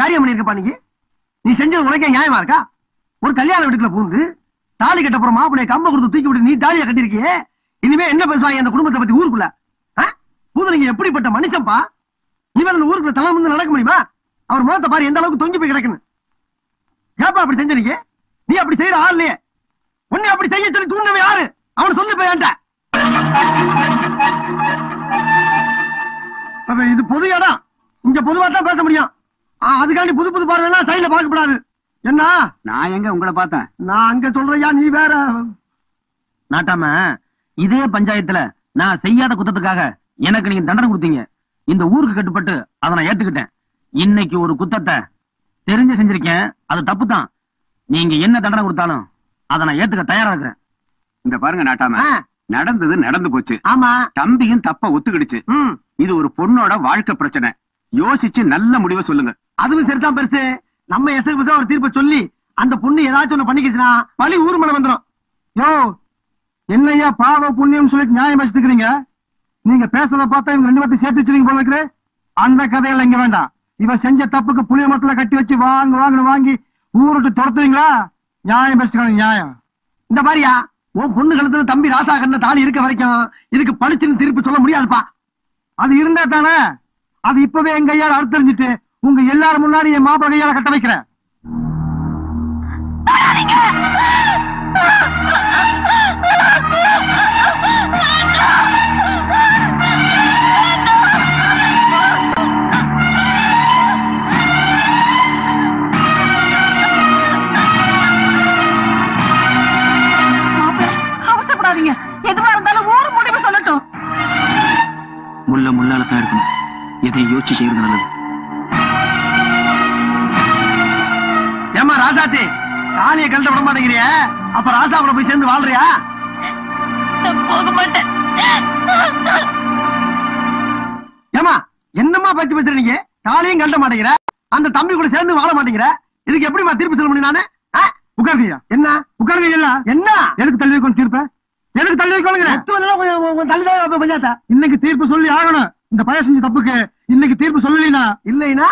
காரியம் பண்ணிருக்கப்பா நீ செஞ்சது உனக்கே நியாயமா இருக்கா? ஒரு கல்யாண வீட்டுக்குள்ள பூந்து தாலி கட்ட போற மாப்பிள்ளைய கம்ப கொடுத்து தூக்கி விட்டு நீ தாலியை கட்டிருக்கியே, இனிமே என்ன பேசுவாங்க அந்த குடும்பத்தை பத்தி ஊருக்குள்ள? பூதலிங்க எப்படிப்பட்ட மனுஷன்பா? இவன் அந்த ஊருக்குள்ள தலை வந்து நடக்க முடியுமா? அவர் முகத்தை பாரு எந்த அளவுக்கு தொங்கி போய் கிடக்குன்னு. ஏப்பா அப்படி செஞ்சீங்க? நீ அப்படி செய்யற ஆள் இல்லையே. உன்னை அப்படி செய்ய சொல்லி தூண்டவே யாரு? அவனை சொல்லி போயான்ட்ட. இது பொது இடம், இங்க பொதுவா தான் பேச முடியும். அதுக்காண்டி புது புது பார்வையெல்லாம் சைட்ல பார்க்கப்படாது. என்ன நான் எங்க உங்களை பார்த்தேன்? நான் அங்க சொல்றையா, நீ வேற. நாட்டாம இதே பஞ்சாயத்துல நான் செய்யாத குத்தத்துக்காக எனக்கு நீங்க தண்டனை கொடுத்தீங்க. இந்த ஊருக்கு கட்டுப்பட்டு அதை நான் ஏத்துக்கிட்டேன். இன்னைக்கு ஒரு குத்தத்தை தெரிஞ்சு செஞ்சிருக்கேன், அது தப்பு தான். நீங்க என்ன தண்டனை கொடுத்தாலும் அதை நான் ஏத்துக்க தயாரா இருக்கிறேன். இந்த பாருங்க நாட்டாம, நடந்தது நடந்து போச்சு. ஆமா, தம்பியும் தப்ப ஒத்துக்கிடுச்சு. இது ஒரு பொண்ணோட வாழ்க்கை பிரச்சனை. யோசிச்சு நல்ல முடிவை சொல்லுங்க. அதுவும் சரிதான் பெருசு. நம்ம எசகு ஒரு தீர்ப்பை சொல்லி அந்த பொண்ணு ஏதாச்சும் ஒண்ணு பண்ணிக்கிச்சுன்னா பழி ஊர் மேல வந்துடும். யோ என்னையா பாவ புண்ணியம் சொல்லிட்டு நியாயம் வச்சுக்கிறீங்க? நீங்க பேசுறத பார்த்தா இவங்க 2 பேர்த்தையும் சேர்த்து வச்சிருக்கீங்க போல இருக்கிறேன். அந்த கதையெல்லாம் இங்க வேண்டாம். இவ செஞ்ச தப்புக்கு புளிய மட்டல கட்டி வச்சு வாங்கி ஊருட்டு துரத்துவீங்களா? நியாயம் பேசுறாங்க, நியாயம். இந்த மாதிரியா உன் பொண்ணு கழுத்துல தம்பி ராசா கண்ண தாலி இருக்க வரைக்கும் இதுக்கு பளிச்சுன்னு திருப்பி சொல்ல முடியாதுப்பா. அது இருந்தா தானே. அது இப்பவே எங்க கையால அறுத்தறிஞ்சிட்டு உங்க எல்லாரும் முன்னாடி என் மாப்பிள்ளை கையால கட்ட வைக்கிறேன். அவசரப்படாதீங்க. எதுவா இருந்தாலும் ஊர் முடிவு சொல்லட்டும். முள்ளாலதான் இருக்கணும். எதையும் யோசிச்சு செய்யறது நல்லது. ஏமா ராசாத்தி, தாலியை கழட்ட விட மாட்டேங்கிறிய? அப்ப ராசாவோட போய் சேர்ந்து வாழ்றியா? போக மாட்டேன். ஏமா என்னமா பச்சு பேசுறீங்க? தாலியும் கழட்ட மாட்டேங்கிற, அந்த தம்பி கூட சேர்ந்து வாழ மாட்டேங்கிற. இதுக்கு எப்படிமா தீர்ப்பு சொல்ல முடியும்? நானு உட்காருங்க. என்ன உட்காருங்க? என்ன எதுக்கு தள்ளி வைக்கணும் தீர்ப்ப? எதுக்கு தள்ளி வைக்கணும்? பஞ்சாயத்தா இன்னைக்கு தீர்ப்பு சொல்லி ஆகணும். இந்த பையன் செஞ்ச தப்புக்கு இன்னைக்கு தீர்ப்பு சொல்லலைனா இல்லைன்னா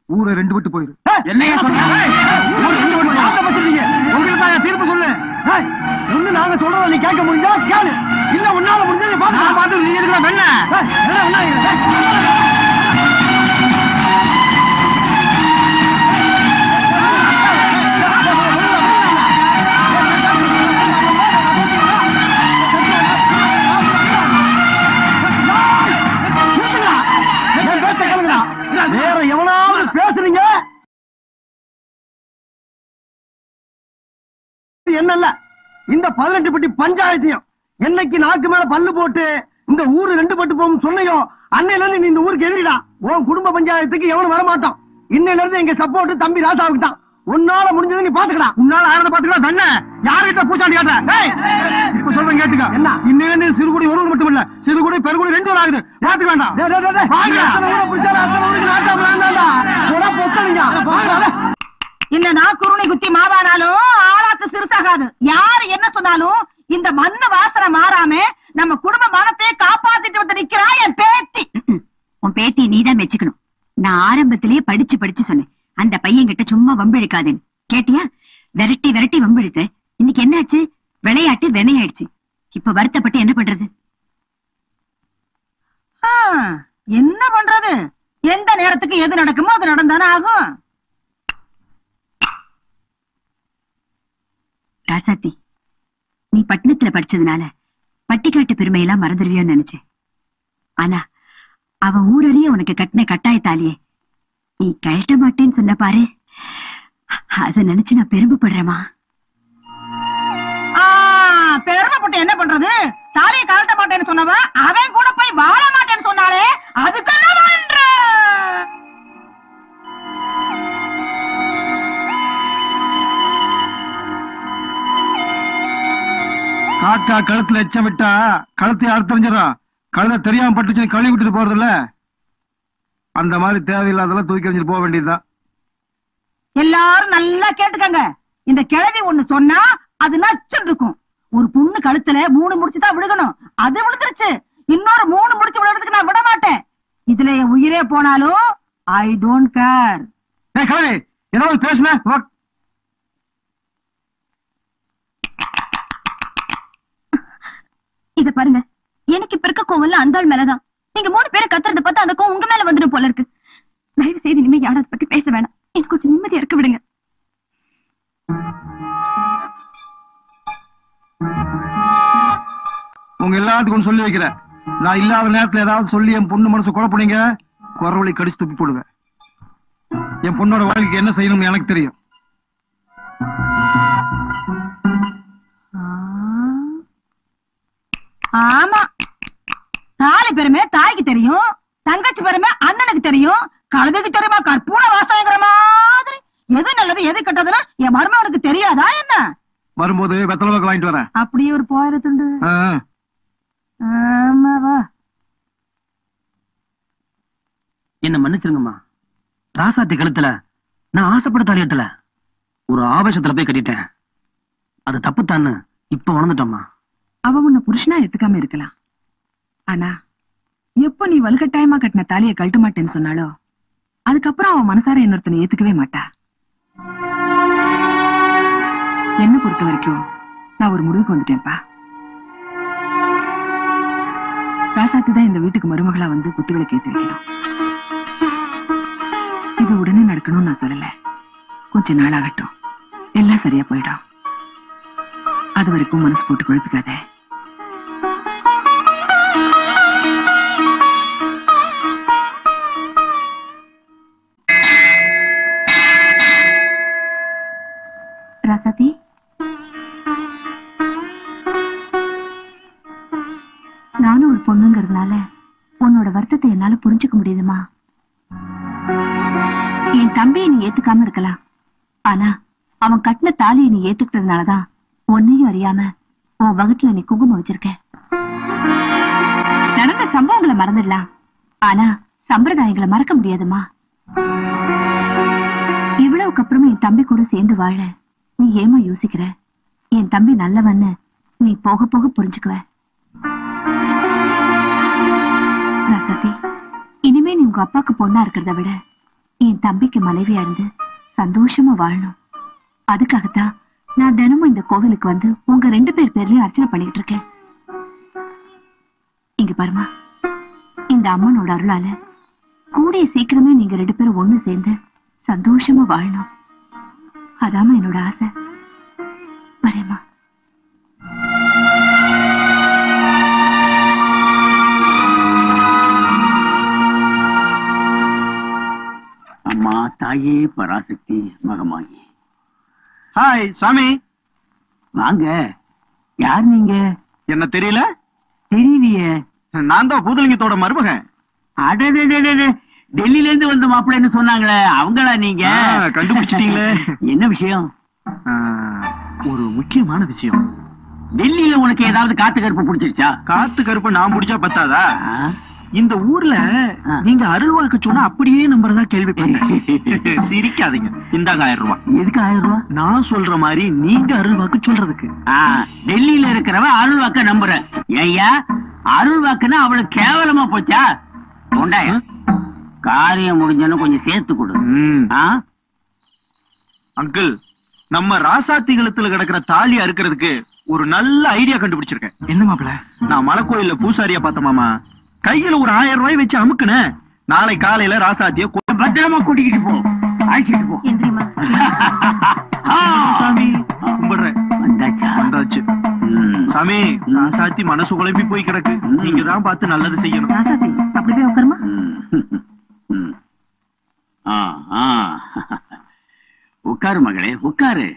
ஊரை 2 விட்டு போயிரு. என்னையா சொல்றீங்க? உங்களுக்கு தீர்ப்பு சொல்லு. ஒண்ணு நாங்க சொல்றத நீ கேட்க முடிஞ்சா கேளு, இல்ல உன்னால முடிஞ்சா பார்த்து நீ இருக்கிற வெண்ண. வேற எவனாவது பேசுறீங்க என்னல்ல, இந்த 18 பட்டி பஞ்சாயத்தையும் என்னைக்கு நாக்கு மேல பல்லு போட்டு இந்த ஊரு 2 பட்டு போகும் சொன்னையோ அன்னையில இருந்து நீ இந்த ஊருக்கு எதிரிடா. உன் குடும்ப பஞ்சாயத்துக்கு எவனும் வர மாட்டான். இன்னையில இருந்து எங்க சப்போர்ட் தம்பி ராசாவுக்கு தான். உன்னால முடிஞ்சது நீ பாத்துக்கடா. உன்னால ஆயிரத்தை பாத்துக்கலாம். வெண்ண யாருகிட்ட பூச்சாண்டி காட்ட? இப்ப சொல்றேன் கேட்டுக்க. என்ன இன்னையில சிறுகுடி ஒருவர் மட்டும் இல்ல, சிறுகுடி பெருகுடி 2 பேர் ஆகுது. பாத்துக்க வேண்டாம். இந்த நாக்குருணை குத்தி மாவானாலும் ஆளாக்கு சிறுசாகாது. யாரு என்ன சொன்னாலும் இந்த மண்ணு வாசனை மாறாம நம்ம குடும்ப மனத்தை காப்பாத்திட்டு வந்து நிக்கிறா என் பேத்தி. உன் பேத்தி நீதான் மெச்சுக்கணும். நான் ஆரம்பத்திலேயே படிச்சு சொன்னேன், அந்த பையன் கிட்ட சும்மா வம்பிழுக்காதுன்னு. கேட்டியா? விரட்டி விரட்டி வம்பிழுத்த. இன்னைக்கு என்னாச்சு? விளையாட்டு வினையாயிடுச்சு. இப்ப வருத்தப்பட்டு என்ன பண்றது? என்ன பண்றது? எந்த நேரத்துக்கு எது நடக்குமோ அது நடந்தானே ஆகும். ராசாத்தி, நீ பட்டணத்துல படிச்சதுனால பட்டிக்காட்டு பெருமையெல்லாம் மறந்துடுவியோன்னு நினைச்சேன். ஆனா அவன் ஊரறிய உனக்கு கட்டின கட்டாயத்தாலியே நீ கழட்ட மாட்டேன்னு சொன்ன பாரு, அத நினைச்சு நான் பெருமைப்படுறேமா. பெருமைப்பட்டு என்ன பண்றது? தாலியை கழட்ட மாட்டேன்னு சொன்னவ அவன் கூட போய் வாழ மாட்டேன்னு சொன்னாலே அதுக்கு என்ன பண்ற? காக்கா கழுத்துல எச்சம் விட்டா கழுத்தை அறுத்தறிஞ்சிடறான். கழுத தெரியாம பட்டுச்சு கழுவி விட்டுட்டு போறதில்ல. அந்த மாதிரி தேவையில்லாதெல்லாம் தூக்கி எறிஞ்சிட்டு போக வேண்டியதுதான். எல்லாரும் நல்லா கேட்டுக்கங்க. இந்த கிழவி ஒண்ணு சொன்னா அது நச்சம் இருக்கும். ஒரு பொண்ணு கழுத்துல 3 முடிச்சுதான் விழுகணும். அது விழுந்துருச்சு. இன்னொரு 3 முடிச்சு விழுறதுக்கு நான் விட மாட்டேன். இதுல என் உயிரே போனாலும் ஐ டோன்ட் கேர். கிளவி ஏதாவது பேசுன இத பாருங்க, எனக்கு இப்ப இருக்க கோவம்ல அந்த ஆள் மேலதான். நீங்க 3 பேரை கத்துறத பார்த்தா அந்த கோவம் உங்க மேல வந்துடும் போல இருக்கு. தயவு செய்து இனிமே யாராவது பத்தி பேச வேணாம். எனக்கு கொஞ்சம் நிம்மதியா இருக்க விடுங்க. உங்க எல்லாத்துக்கும் சொல்லி வைக்கிறேன், நான் இல்லாத நேரத்துல ஏதாவது சொல்லி என் பொண்ணு மனசு குழப்பீங்க, குறவழி கடிச்சு துப்பி போடுவேன். என் பொண்ணோட வாழ்க்கைக்கு என்ன செய்யணும்னு எனக்கு தெரியும். ஆமா, தாலி பெருமை தாய்க்கு தெரியும், தங்கச்சி பெருமை அண்ணனுக்கு தெரியும், கழுதைக்கு தெரியுமா கற்பூர வாசனைங்கிற மாதிரி. எது நல்லது எது கெட்டதுன்னு என் மருமகனுக்கு தெரியாதா என்ன? வரும்போது வெத்தலை வாக்கு வாங்கிட்டு வரேன். அப்படியே ஒரு போயிரத்துண்டு. ஆமாவா? என்ன மன்னிச்சிருங்கம்மா. ராசாத்தி கழுத்துல நான் ஆசைப்பட தாலி கட்டல, ஒரு ஆவேசத்துல போய் கட்டிட்டேன். அது தப்புத்தான்னு இப்ப உணர்ந்துட்டோம்மா. அவ உன்னை புருஷனா எடுத்துக்காம இருக்கலாம், ஆனா எப்ப நீ வலுக்கட்டாயமா கட்டின தாலியை கழட்ட மாட்டேன்னு சொன்னாலோ அதுக்கப்புறம் அவன் மனசார இன்னொருத்தனை ஏத்துக்கவே மாட்டா. என்ன பொறுத்த வரைக்கும் நான் ஒரு முடிவுக்கு வந்துட்டேன்ப்பா. ராசாத்தி தான் இந்த வீட்டுக்கு மருமகளா வந்து குத்துவிளக்கு ஏத்தி வைக்கணும். இது உடனே நடக்கணும்னு நான் சொல்லல, கொஞ்ச நாள் ஆகட்டும், எல்லாம் சரியா போயிடும். அது வரைக்கும் மனசு போட்டு குழப்பிக்காத. ராசாத்தி, நானும் ஒரு பொண்ணுங்கிறதுனால உன்னோட வருத்தத்தை என்னால புரிஞ்சுக்க முடியுதுமா. என் தம்பியை நீ ஏத்துக்காம இருக்கலாம், ஆனா அவன் கட்டின தாலியை நீ ஏத்துக்கிட்டதுனாலதான் உன்னையும் அறியாம உன் வகுட்டுல நீ குங்குமம் வச்சிருக்க. நடந்த சம்பவங்களை மறந்துடலாம், ஆனா சம்பிரதாயங்களை மறக்க முடியாதுமா. இவ்வளவுக்கு அப்புறமா என் தம்பி கூட சேர்ந்து வாழ நீ ஏமா யோசிக்கிற? என் தம்பி நல்லவன்னு நீ போக போக புரிஞ்சுக்குவ. ராசாத்தி, இனிமே நீ உங்க அப்பாக்கு பொண்ணா இருக்கிறத விட என் தம்பிக்கு மனைவியா இருந்து சந்தோஷமா வாழணும். அதுக்காகத்தான் நான் தினமும் இந்த கோவிலுக்கு வந்து உங்க 2 பேர் பேர்லயும் அர்ச்சனை பண்ணிட்டு இருக்கேன். இங்க பாருமா, இந்த அம்மனோட அருளால கூடிய சீக்கிரமே நீங்க 2 பேரும் ஒண்ணு சேர்ந்து சந்தோஷமா வாழணும். அதாம என்னோட ஆசை. வரேம்மா. அம்மா தாயே பராசக்தி மகமாயி. ஹாய் சாமி. வாங்க. யார் நீங்க? என்ன தெரியல? தெரியலையே. நான் தான் பூதலிங்கத்தோட மருமகன். டெல்லியில இருந்து வந்த மாப்பிள்ளைன்னு சொன்னாங்களே, அவங்களா நீங்க? கண்டுபிடிச்சிட்டீங்களே. என்ன விஷயம்? ஒரு முக்கியமான விஷயம். டெல்லியில உனக்கு ஏதாவது காத்து கருப்பு பிடிச்சிருச்சா? காத்து கருப்பு நான் பிடிச்சா பத்தாதா? இந்த ஊர்ல நீங்க அருள்வாக்கு சொன்னா அப்படியே நம்புறதா கேள்விப்பட்டேன். சிரிக்காதீங்க, இந்தாங்க 1000 ரூபாய். எதுக்கு 1000 ரூபாய்? நான் சொல்ற மாதிரி நீங்க அருள்வாக்கு சொல்றதுக்கு. டெல்லியில இருக்கிறவ அருள்வாக்க நம்புற. ஏய்யா, அருள்வாக்குன்னா அவளுக்கு கேவலமா போச்சா? கொண்டாய, காரியம் முடிஞ்சன்னு கொஞ்சம் சேர்த்து கொடு. அங்கிள், நம்ம ராசாத்தி கழுத்துல கிடக்கிற தாலி அறுக்கிறதுக்கு ஒரு நல்ல ஐடியா கண்டுபிடிச்சிருக்கேன். என்ன மாப்பிள? நான் மலைக்கோயில்ல பூசாரியா பார்த்த மாமா, கையில ஒரு 1000 ரூபாய் வச்சு அமுக்குன. நாளை காலையில ராசாத்திய பத்திரமா கூட்டிக்கிட்டு போ, அழைச்சிட்டு போ. சாமி கும்பிடுறேன். வந்தாச்சா? வந்தாச்சு. சாமி, ராசாத்தி மனசு குழம்பி போய் கிடக்கு, நீங்க தான் பார்த்து நல்லது செய்யணும். ராசாத்தி, அப்படி போய் உட்காருமா. உட்காரு மகளே, உட்காரு.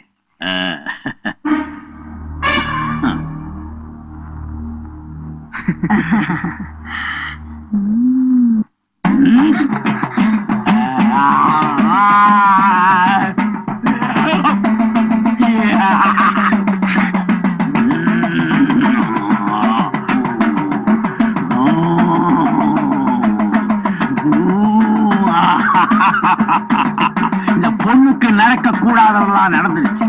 இந்த பொண்ணுக்கு நடக்க கூடாதெல்லாம் நடந்துருச்சு.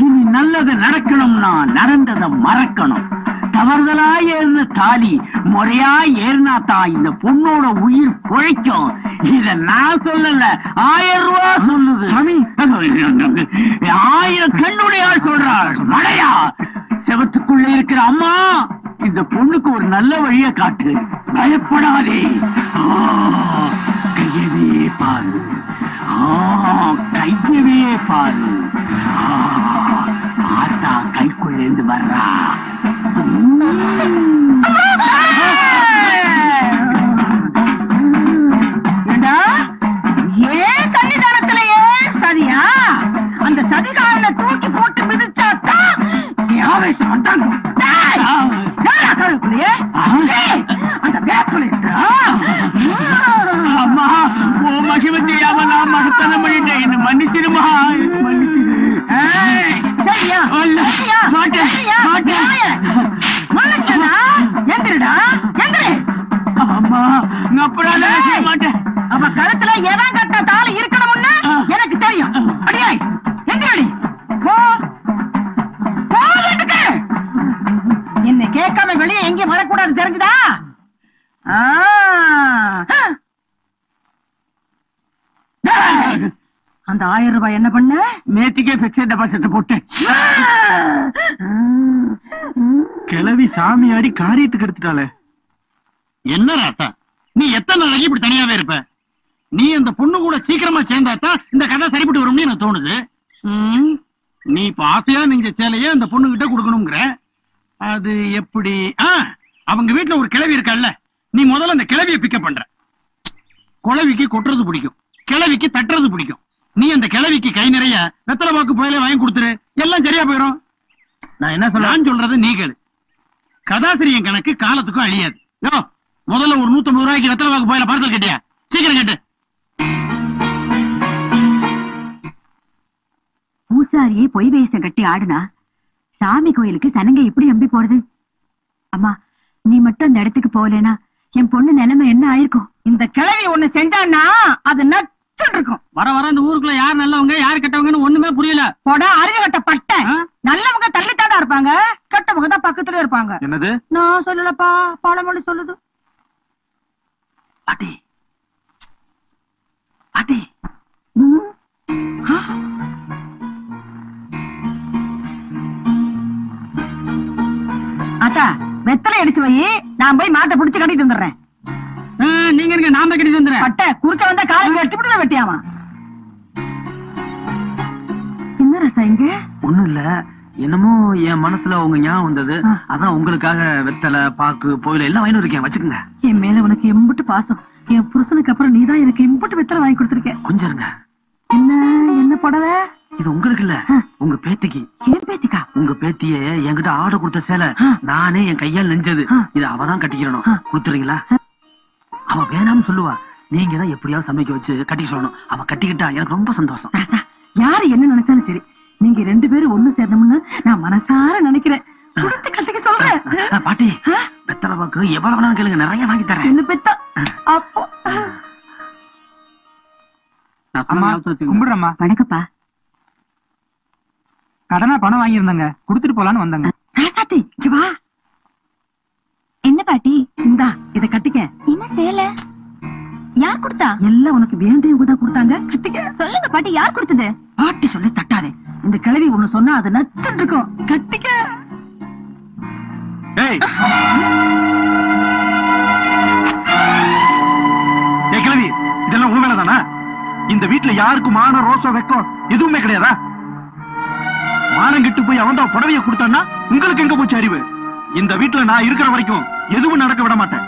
இனி நல்லது நடக்கணும்னா நடந்ததை மறக்கணும். தவறுதலா ஏறின தாலி முறையா ஏறினாத்தான் இந்த பொண்ணோட உயிர் பொழைக்கும். இத நான் சொல்லல, 1000 ரூபாய் சொல்லுது. 1000 கண்ணுடையாள் சொல்றாள். மடையா, செவத்துக்குள்ள இருக்கிற அம்மா, இந்த பொண்ணுக்கு ஒரு நல்ல வழிய காட்டு. பயப்படாதே. கையவே பாரு, கையவே பாரு. ஆத்தா கைக்குள்ள இருந்து வர்றா. ஏன் சன்னிதானத்திலேயே சதியா? அந்த சதிகாரனை தூக்கி போட்டு மிதிச்சாத்தான் ஆவேசம் வந்தாங்க. அந்த வேப்பிலை அம்மா, உன் மகிமை தெரியாம நான் மகத்தனம் பண்ணிட்டேன். என்ன மன்னிச்சிருமா, மன்னிச்சிரு. சரியா? மாட்டேன், மாட்டேன். எந்திரடா, எந்திரு. அம்மா, அப்புறம் செய்ய மாட்டேன். அவ கழுத்துல எவன் கட்ட தாலி இருக்கணும்னு எனக்கு தெரியும். அடியாய், எந்திரடி. என்ன கேட்காம வெளியே எங்கேயும் வரக்கூடாது, தெரிஞ்சுதா? அந்த 1000 ரூபாய் என்ன பண்ண? நேத்திக்கே பிக்சர் டெபாசிட் போட்டேன். கிளவி சாமியாடி காரியத்துக்கு எடுத்துட்டாளே. என்ன ராசா, நீ எத்தனை நாளைக்கு இப்படி தனியாவே இருப்ப? நீ அந்த பொண்ணு கூட சீக்கிரமா சேர்ந்தாதான் இந்த கதை சரிப்பட்டு வரும்னு எனக்கு தோணுது. நீ இப்ப ஆசையா நீங்க சேலைய அந்த பொண்ணு கிட்ட கொடுக்கணுங்கிற. அது எப்படி? அவங்க வீட்டுல ஒரு கிளவி இருக்கல்ல, நீ முதல்ல அந்த கிளவியை பிக்கப் பண்ற. குளவிக்கு கொட்டுறது பிடிக்கும், கிளவிக்கு தட்டுறது பிடிக்கும். நீ அந்த கிளவிக்கு கை நிறைய வெத்தலை பாக்கு புயல வாங்கி கொடுத்துரு, எல்லாம் சரியா போயிடும். நான் என்ன நான் சொல்றது நீ கேளு. கதாசிரியன் கணக்கு காலத்துக்கும் அழியாது. யோ, முதல்ல ஒரு 150 ரூபாய்க்கு வெத்தலை பாக்கு புயல பார்சல் கேட்டியா? சீக்கிரம் கேட்டு. பூசாரியே பொய் வேஷம் கட்டி ஆடுனா சாமி கோயிலுக்கு சனங்க எப்படி நம்பி போறது? அம்மா, நீ மட்டும் அந்த இடத்துக்கு போகலனா என் பொண்ணு நிலைமை என்ன ஆயிருக்கும்? இந்த கிழவி ஒண்ணு செஞ்சான்னா அது நச்சு இருக்கும். வர வர இந்த ஊருக்குள்ள யார் நல்லவங்க யார் கெட்டவங்கன்னு ஒண்ணுமே புரியல. போடா அறிவு கட்ட பட்ட. நல்லவங்க தள்ளித்தாண்டா இருப்பாங்க, கெட்டவங்க தான் பக்கத்துல இருப்பாங்க. என்னது? நான் சொல்லலப்பா, பழமொழி சொல்லுது. பாட்டி, பாட்டி. அத்தா, வெத்தலை அடிச்சு வை, நான் போய் மாட்டை பிடிச்சு கட்டிட்டு வந்துடுறேன். நீங்க இருங்க, நான் தான் கட்டிட்டு வந்துடுறேன். பட்ட குறுக்க வந்தா காலை வெட்டி விட்டு வெட்டியாமா. என்ன ரசா இங்க? ஒண்ணும் இல்ல, என்னமோ என் மனசுல உங்க ஞாபகம் வந்தது. அதான் உங்களுக்காக வெத்தலை பாக்கு புயல எல்லாம் வாங்கி இருக்கேன், வச்சுக்கோங்க. என் மேல உனக்கு எம்புட்டு பாசம். என் புருஷனுக்கு அப்புறம் நீதான் எனக்கு எம்புட்டு வெத்தலை வாங்கி கொடுத்திருக்கேன். கொஞ்சம் இருங்க. என்ன என்ன புடவை? இது உங்களுக்கு இல்ல, உங்க பேத்திக்கு. ஏன் பேத்திக்கா? உங்க பேத்திய என்கிட்ட ஆர்டர் கொடுத்த சேலை நானே என் கையால் நெஞ்சது. இது அவதான் கட்டிக்கிறணும். கொடுத்துறீங்களா? அவ வேணாம்னு சொல்லுவா, நீங்க தான் எப்படியாவது சமைக்க வச்சு கட்டிக்க சொல்லணும். அவ கட்டிக்கிட்டா எனக்கு ரொம்ப சந்தோஷம். ராசா, யாரு என்ன நினைச்சாலும் சரி, நீங்க 2 பேரும் ஒண்ணு சேரணும்னு நான் மனசார நினைக்கிறேன். கொடுத்து கட்டிக்க சொல்றேன். பாட்டி, வெத்தலை பாக்கு எவ்வளவு வேணாலும் கேளுங்க, நிறைய வாங்கி தரேன். என்ன பெத்தா? அப்போ கும்பிடுறம்மா. வணக்கப்பா. கடனா பணம் வாங்கியிருந்தாங்க, கொடுத்துட்டு போலான்னு வந்தாங்க. ராசாத்தி, இங்க வா. என்ன பாட்டி? இந்தா இத கட்டிக்க. என்ன சேலை? யார் கொடுத்தா? எல்லாம் உனக்கு வேண்டியவங்க தான் கொடுத்தாங்க, கட்டிக்க. சொல்லுங்க பாட்டி, யார் கொடுத்தது? பாட்டி சொல்லி தட்டாதே. இந்த கிழவி ஒண்ணு சொன்னா அது நச்சு இருக்கும், கட்டிக்க. ஏய் கிழவி, இதெல்லாம் உங்க வேலைதானா? இந்த வீட்டுல யாருக்கும் மான ரோசம் வெக்கம் எதுவுமே கிடையாதா? மானம் கெட்டு போய் அவன் தான் புடவைய கொடுத்தான்னா உங்களுக்கு எங்க போச்சு அறிவு? இந்த வீட்டுல நான் இருக்கிற வரைக்கும் எதுவும் நடக்க விட மாட்டேன்.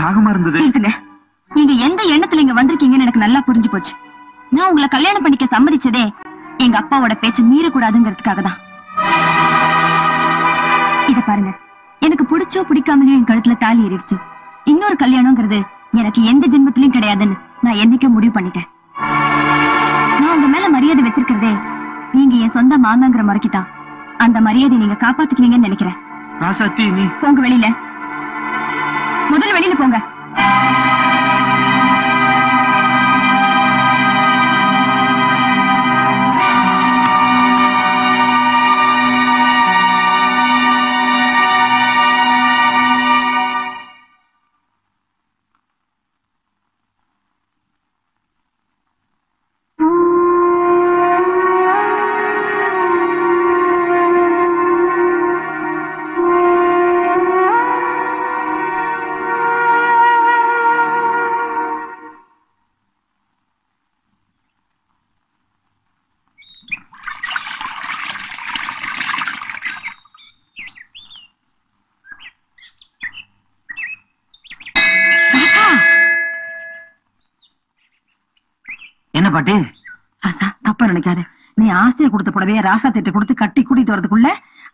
தாகமா இருந்தது. இருக்குங்க, நீங்க எந்த எண்ணத்துல இங்க வந்திருக்கீங்கன்னு எனக்கு நல்லா புரிஞ்சு போச்சு. நான் உங்களை கல்யாணம் பண்ணிக்க சம்மதிச்சதே எங்க அப்பாவோட பேச்ச மீறக்கூடாதுங்கிறதுக்காக தான். இத பாருங்க, எனக்கு பிடிச்சோ பிடிக்காமலையோ என் கழுத்துல தாலி ஏறிடுச்சு. இன்னொரு கல்யாணம்ங்கிறது எனக்கு எந்த ஜென்மத்திலயும் கிடையாதுன்னு நான் என்னைக்கோ முடிவு பண்ணிட்டேன். நான் உங்க மேல மரியாதை வச்சிருக்கிறதே நீங்க என் சொந்த மாமாங்கிற முறைக்குதான். அந்த மரியாதையை நீங்க காப்பாத்திக்குவீங்கன்னு நினைக்கிறேன். ராசாத்தி, நீ போங்க வெளியில, முதல்ல வெளியில போங்க. என்ன பாட்டி? ராசா, தப்பா நினைக்காத. நீ ஆசையை கொடுத்த புடவைய ராசா திட்ட கொடுத்து கட்டி கூட்டிட்டு வரதுக்குள்ள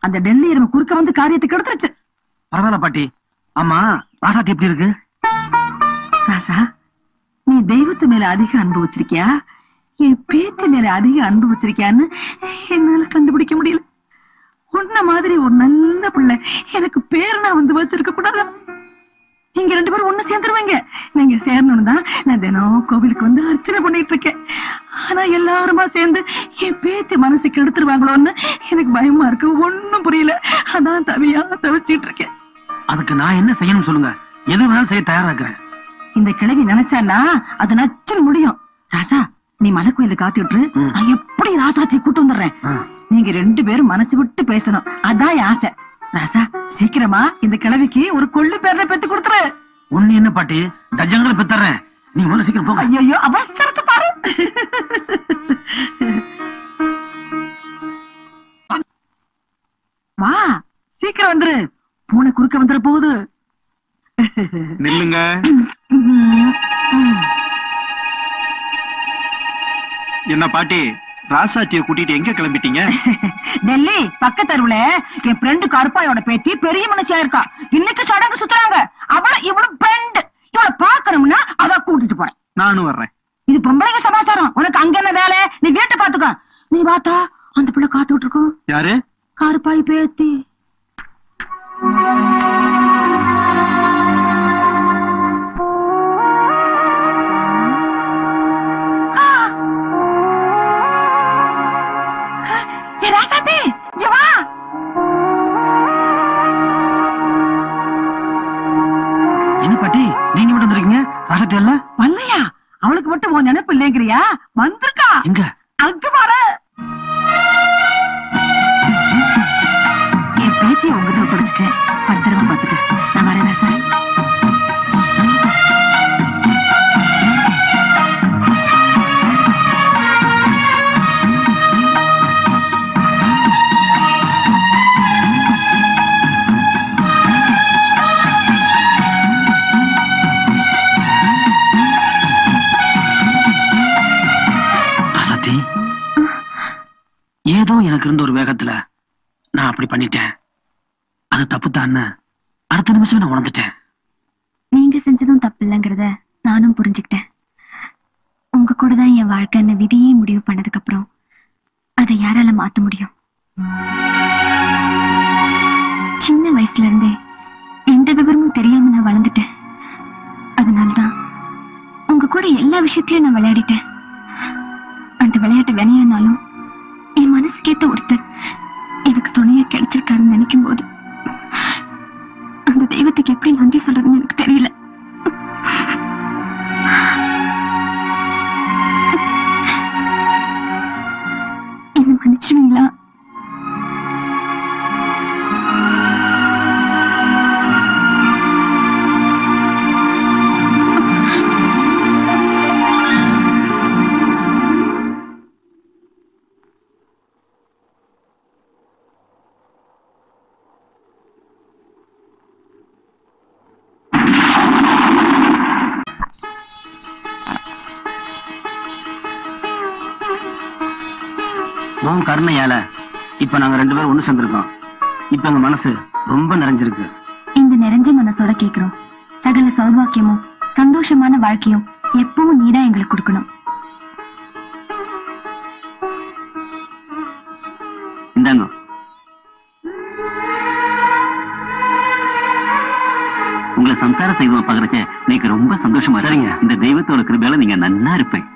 அந்த டெல்லி எருமை குறுக்க வந்து காரியத்துக்கு எடுத்துருச்சு. பரவாயில்ல பாட்டி. ஆமா, ராசாத்தி எப்படி இருக்கு? ராசா, நீ தெய்வத்து மேல அதிக அன்பு வச்சிருக்கியா, என் பேத்து மேல அதிக அன்பு வச்சிருக்கியான்னு என்னால கண்டுபிடிக்க முடியல. உன்ன மாதிரி ஒரு நல்ல பிள்ளை எனக்கு பேரனா வந்து வச்சிருக்க கூடாது. நீங்க ரெண்டு பேரும் ஒண்ணு சேர்ந்துருவீங்க. நீங்க சேரணும்னு தான் நான் தினம் கோவிலுக்கு வந்து அர்ச்சனை பண்ணிட்டு இருக்கேன். ஆனா எல்லாருமா சேர்ந்து என் பேத்தி மனசுக்கு எடுத்துருவாங்களோன்னு எனக்கு பயமா இருக்கு. ஒண்ணும் புரியல. அதான் தவியா தவிச்சிட்டு இருக்கேன். அதுக்கு நான் என்ன செய்யணும் சொல்லுங்க, எது வேணாலும் செய்ய தயாரா இருக்கிறேன். இந்த கிழவி நினைச்சான்னா அது நச்சு முடியும். ராசா, நீ மலை கோயிலுக்கு காத்துட்டு நான் எப்படி ராசாத்தி கூட்டு வந்துடுறேன். நீங்க ரெண்டு பேரும் மனசு விட்டு பேசணும், அதான் என் ஆசை. ராசா, சீக்கிரமா இந்த கிழவிக்கு ஒரு கொள்ளு பேரை பெத்து கொடுத்துரு. ஒண்ணு என்ன பாட்டி, டஜங்களை பெத்தறேன். நீ முதல்ல சீக்கிரம் போங்க. ஐயோ, அவசரத்தை பாரு. வா, சீக்கிரம் வந்துரு. பூனை குறுக்க வந்துட போகுது. நில்லுங்க. என்ன பாட்டி, ராசாத்திய கூட்டிட்டு எங்க கிளம்பிட்டீங்க? டெல்லி பக்கத்தருவுல என் ஃப்ரெண்டு கருப்பாயோட பேத்தி பெரிய மனுஷியா இருக்கா. இன்னைக்கு சடங்கு சுத்துறாங்க. அவளை இவளும் ஃப்ரெண்ட். இவளை பாக்கணும்னா அத கூட்டிட்டு போறேன். நானும் வர்றேன். இது பொம்பளைங்க சமாச்சாரம். உனக்கு அங்க என்ன வேலை? நீ வீட்டை பாத்துக்க. நீ பார்த்தா அந்த பிள்ளை காத்துட்டு இருக்கோம். யாரு? கருப்பாய் பேத்தி. என்ன பாட்டி, நீங்க மட்டும் வந்திருக்கீங்க, ராசாத்தி இல்ல? வரலையா? அவளுக்கு மட்டும் உன் நினைப்பு இல்லைங்கிறியா? வந்திருக்கா. எங்க? அங்க பாரு. என் பேத்திய உங்ககிட்ட படிச்சுட்டேன். பத்திரமா பாத்துக்க. நான் வரேன் ராசா. ஏதோ எனக்கு இருந்த ஒரு வேகத்துல நான் அப்படி பண்ணிட்டேன். அது தப்பு தான். அடுத்த நிமிஷம் நான் உணர்ந்துட்டேன். நீங்க செஞ்சதும் தப்பு இல்லைங்கிறத நானும் புரிஞ்சுக்கிட்டேன். உங்க கூட தான் என் வாழ்க்கைன்னு விதியே முடிவு பண்ணதுக்கு அப்புறம் அதை யாரால மாத்த முடியும்? சின்ன வயசுல இருந்தே எந்த விவரமும் தெரியாம நான் வளர்ந்துட்டேன். அதனாலதான் உங்க கூட எல்லா விஷயத்திலயும் நான் விளையாடிட்டேன். அந்த விளையாட்டு வினையானாலும் என் மனசுக்கேத்த ஒருத்தர் எனக்கு துணையா கிடைச்சிருக்காருன்னு நினைக்கும் போது அந்த தெய்வத்துக்கு எப்படி நன்றி சொல்றதுன்னு எனக்கு தெரியல. என்ன மன்னிச்சிருவீங்களா? உன் கருணையால இப்ப நாங்க 2 பேரும் ஒண்ணு சேர்ந்திருக்கோம். இப்ப எங்க மனசு ரொம்ப நிறைஞ்சிருக்கு. இந்த நிறைஞ்ச மனசோட கேக்குறோம். சகல சௌபாக்கியமும் சந்தோஷமான வாழ்க்கையும் எப்பவும் நீதான் எங்களுக்கு கொடுக்கணும். இந்தாங்க. உங்களை சம்சார செய்வ பாக்குறச்ச எனக்கு ரொம்ப சந்தோஷமா. சரிங்க, இந்த தெய்வத்தோட கிருபையால நீங்க நன்னா இருப்பேன்.